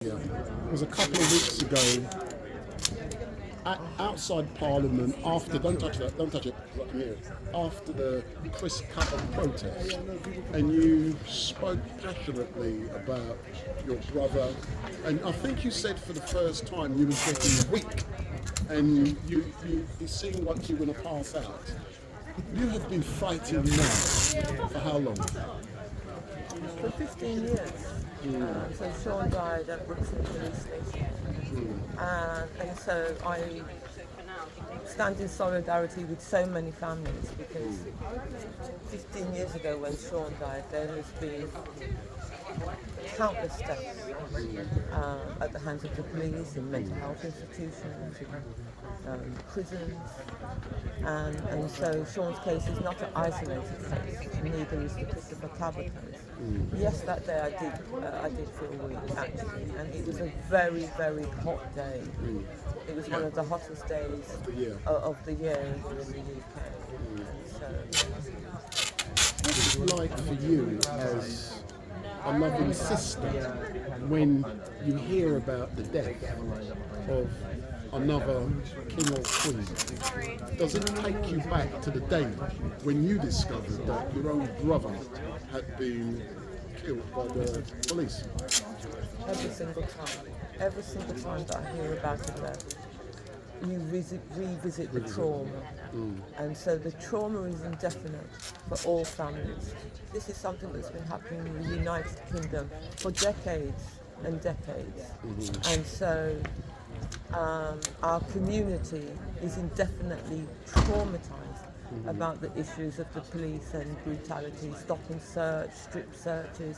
Yeah. It was a couple of weeks ago outside Parliament after, don't touch it, after the Chris Cutler protest, and you spoke passionately about your brother, and I think you said for the first time you was getting weak, and it seemed like you were going to pass out. You have been fighting now for how long? For 15 years. So Sean died at Brooklyn Police Station. And so I stand in solidarity with so many families because 15 years ago when Sean died, there has been countless deaths at the hands of the police, in mental health institutions, in prisons. And so Sean's case is not an isolated case, neither is the Christopher Cabot case. Yes, that day I did feel weak actually, and it was a very, very hot day. It was one of the hottest days of the year in the UK. What's it like for you as a loving sister when you hear about the death of another king or queen? Does it take you back to the day when you discovered that your own brother had been killed by the police? Every single time that I hear about a death, you revisit the trauma. And so the trauma is indefinite for all families. This is something that's been happening in the United Kingdom for decades and decades. And so our community is indefinitely traumatized about the issues of the police and brutality, stop and search, strip searches.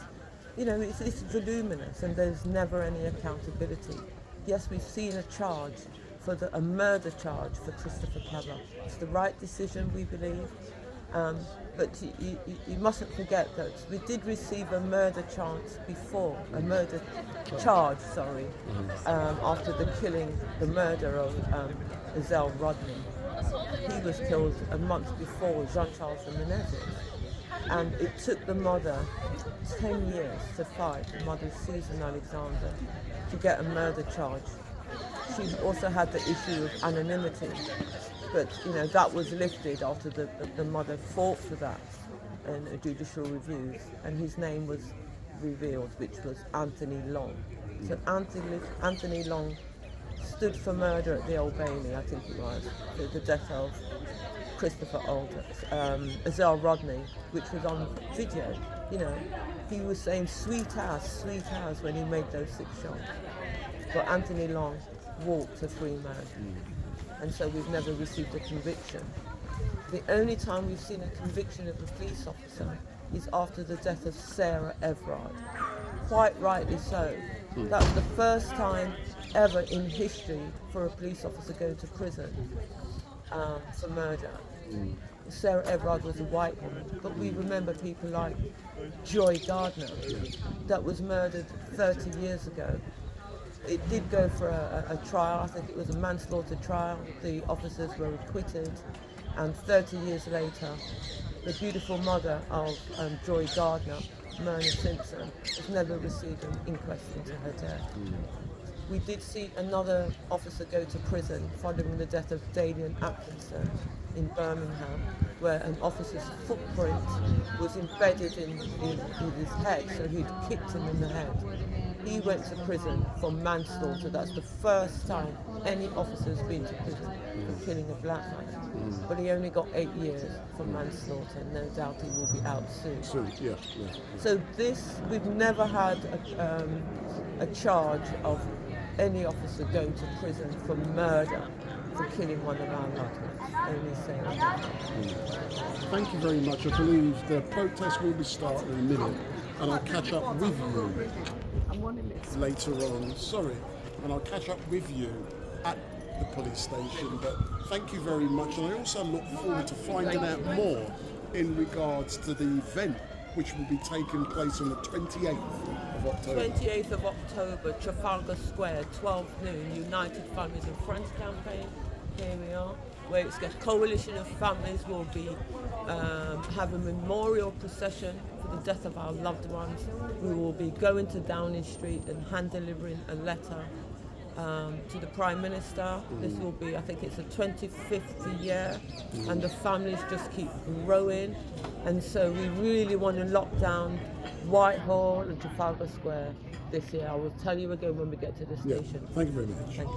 You know, it's voluminous and there's never any accountability. Yes, we've seen a charge a murder charge for Christopher Cabot. It's the right decision, we believe. But you mustn't forget that we did receive a murder charge before, after the murder of Ezell Rodney. He was killed a month before Jean-Charles de Menezes. And it took the mother 10 years to fight, the mother Susan Alexander, to get a murder charge. She also had the issue of anonymity, but that was lifted after the mother fought for that in a judicial reviews, and his name was revealed, which was Anthony Long. So Anthony Long stood for murder at the Old Bailey, I think it was, for the death of Christopher Ezell Rodney, which was on video. He was saying sweet house when he made those 6 shots. But Anthony Long walked a free man, and so we've never received a conviction. The only time we've seen a conviction of a police officer is after the death of Sarah Everard. Quite rightly so. That was the first time ever in history for a police officer going to prison for murder. Sarah Everard was a white woman, but we remember people like Joy Gardner that was murdered 30 years ago. It did go for a trial. I think it was a manslaughter trial. The officers were acquitted, and 30 years later, the beautiful mother of Joy Gardner, Myrna Simpson, has never received an inquest into her death. We did see another officer go to prison following the death of Dalian Atkinson in Birmingham, where an officer's footprint was embedded in his head, so he'd kicked him in the head. He went to prison for manslaughter. That's the first time any officer's been to prison for killing a black man. But he only got 8 years for manslaughter, and no doubt he will be out soon. So we've never had a charge of any officer going to prison for murder for killing one of our loved ones. Only Sarah. Thank you very much. I believe the protest will be starting in a minute, and I'll catch up with you later on. And I'll catch up with you at the police station. But thank you very much, and I also look forward to finding out more in regards to the event which will be taking place on the 28th of October. 28th of October, Trafalgar Square, 12 noon, United Families and Friends campaign. Here we are, where it's a coalition of families will be have a memorial procession for the death of our loved ones. We will be going to Downing Street and hand delivering a letter to the Prime Minister. This will be, I think it's the 25th year, and the families just keep growing. And so we really want to lock down Whitehall and Trafalgar Square this year. I will tell you again when we get to the station. Thank you very much. Thank you.